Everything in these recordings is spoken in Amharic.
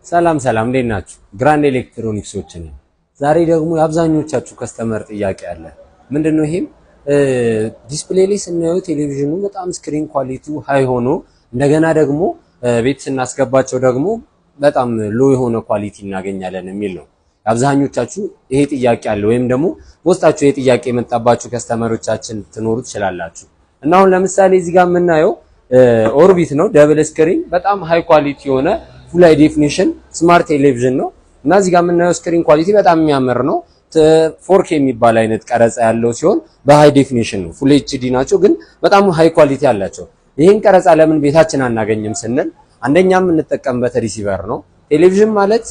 ሰላም እንዴት ናችሁ? ግራንድ ኤሌክትሮኒክሶች ነን። ዛሬ ደግሞ የአብዛኞቻችሁ ከስተመር ጥያቄ አለ። ምንድነው ይሄም ዲስፕሌይ ላይ ስናየው ቴሌቪዥኑ በጣም ስክሪን ኳሊቲው ሃይ ሆኖ እንደገና ደግሞ ቤት ስናስገባቸው ደግሞ በጣም ሎ የሆነ ኳሊቲ እናገኛለን የሚል ነው። አብዛኞቻችሁ ይሄ ጥያቄ አለ ወይም ደግሞ በውስጣችሁ ይሄ ጥያቄ የመጣባችሁ ከስተመሮቻችን ትኖሩ ትችላላችሁ። እና አሁን ለምሳሌ እዚህ ጋር የምናየው ኦርቢት ነው ደብል ስክሪን በጣም ሃይ ኳሊቲ የሆነ ፉል ሃይ ዴፊኒሽን ስማርት ቴሌቪዥን ነው። እና እዚህ ጋር የምናየው ስክሪን ኳሊቲ በጣም የሚያምር ነው። 4K የሚባል አይነት ቀረጻ ያለው ሲሆን በሃይ ዴፊኒሽን ነው። ፉል ኤችዲ ናቸው ግን በጣም ሃይ ኳሊቲ አላቸው። ይሄን ቀረጻ ለምን ቤታችን አናገኝም ስንል አንደኛም የምንጠቀምበት ሪሲቨር ነው። ቴሌቪዥን ማለት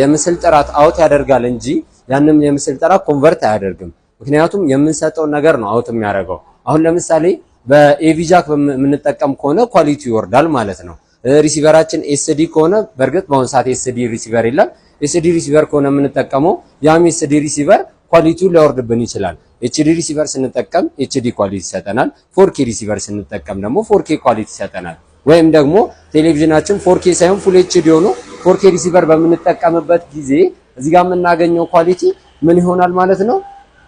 የምስል ጥራት አውት ያደርጋል እንጂ ያንም የምስል ጥራት ኮንቨርት አያደርግም። ምክንያቱም የምንሰጠው ነገር ነው አውት የሚያደርገው። አሁን ለምሳሌ በኤቪ ጃክ የምንጠቀም ከሆነ ኳሊቲ ይወርዳል ማለት ነው። ሪሲቨራችን ኤስዲ ከሆነ በእርግጥ በአሁን ሰዓት ኤስዲ ሪሲቨር የለም። ኤስዲ ሪሲቨር ከሆነ የምንጠቀመው ያም ኤስዲ ሪሲቨር ኳሊቲው ሊወርድብን ይችላል። ኤችዲ ሪሲቨር ስንጠቀም ኤችዲ ኳሊቲ ይሰጠናል። 4K ሪሲቨር ስንጠቀም ደግሞ 4K ኳሊቲ ይሰጠናል። ወይም ደግሞ ቴሌቪዥናችን 4K ሳይሆን ፉል ኤችዲ ሆኖ 4K ሪሲቨር በምንጠቀምበት ጊዜ እዚህ ጋር የምናገኘው ኳሊቲ ምን ይሆናል ማለት ነው?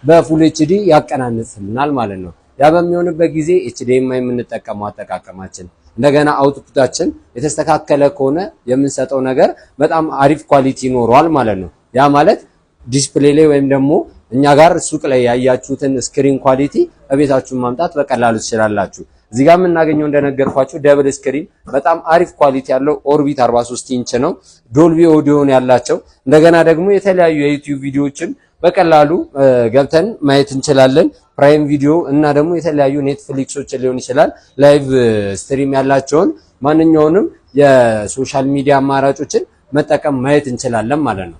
በፉል ኤችዲ ያቀናንስልናል ማለት ነው። ያ በሚሆንበት ጊዜ ኤችዲኤምአይ የምንጠቀመው አጠቃቀማችን እንደገና አውትፑታችን የተስተካከለ ከሆነ የምንሰጠው ነገር በጣም አሪፍ ኳሊቲ ይኖረዋል ማለት ነው። ያ ማለት ዲስፕሌይ ላይ ወይም ደግሞ እኛ ጋር ሱቅ ላይ ያያችሁትን ስክሪን ኳሊቲ በቤታችሁ ማምጣት በቀላሉ ትችላላችሁ። እዚህ ጋር የምናገኘው እንደነገርኳችሁ ደብል ስክሪን በጣም አሪፍ ኳሊቲ ያለው ኦርቢት 43 ኢንች ነው። ዶልቢ ኦዲዮን ያላቸው እንደገና ደግሞ የተለያዩ የዩቲዩብ ቪዲዮዎችን በቀላሉ ገብተን ማየት እንችላለን። ፕራይም ቪዲዮ እና ደግሞ የተለያዩ ኔትፍሊክሶች ሊሆን ይችላል ላይቭ ስትሪም ያላቸውን ማንኛውንም የሶሻል ሚዲያ አማራጮችን መጠቀም ማየት እንችላለን ማለት ነው።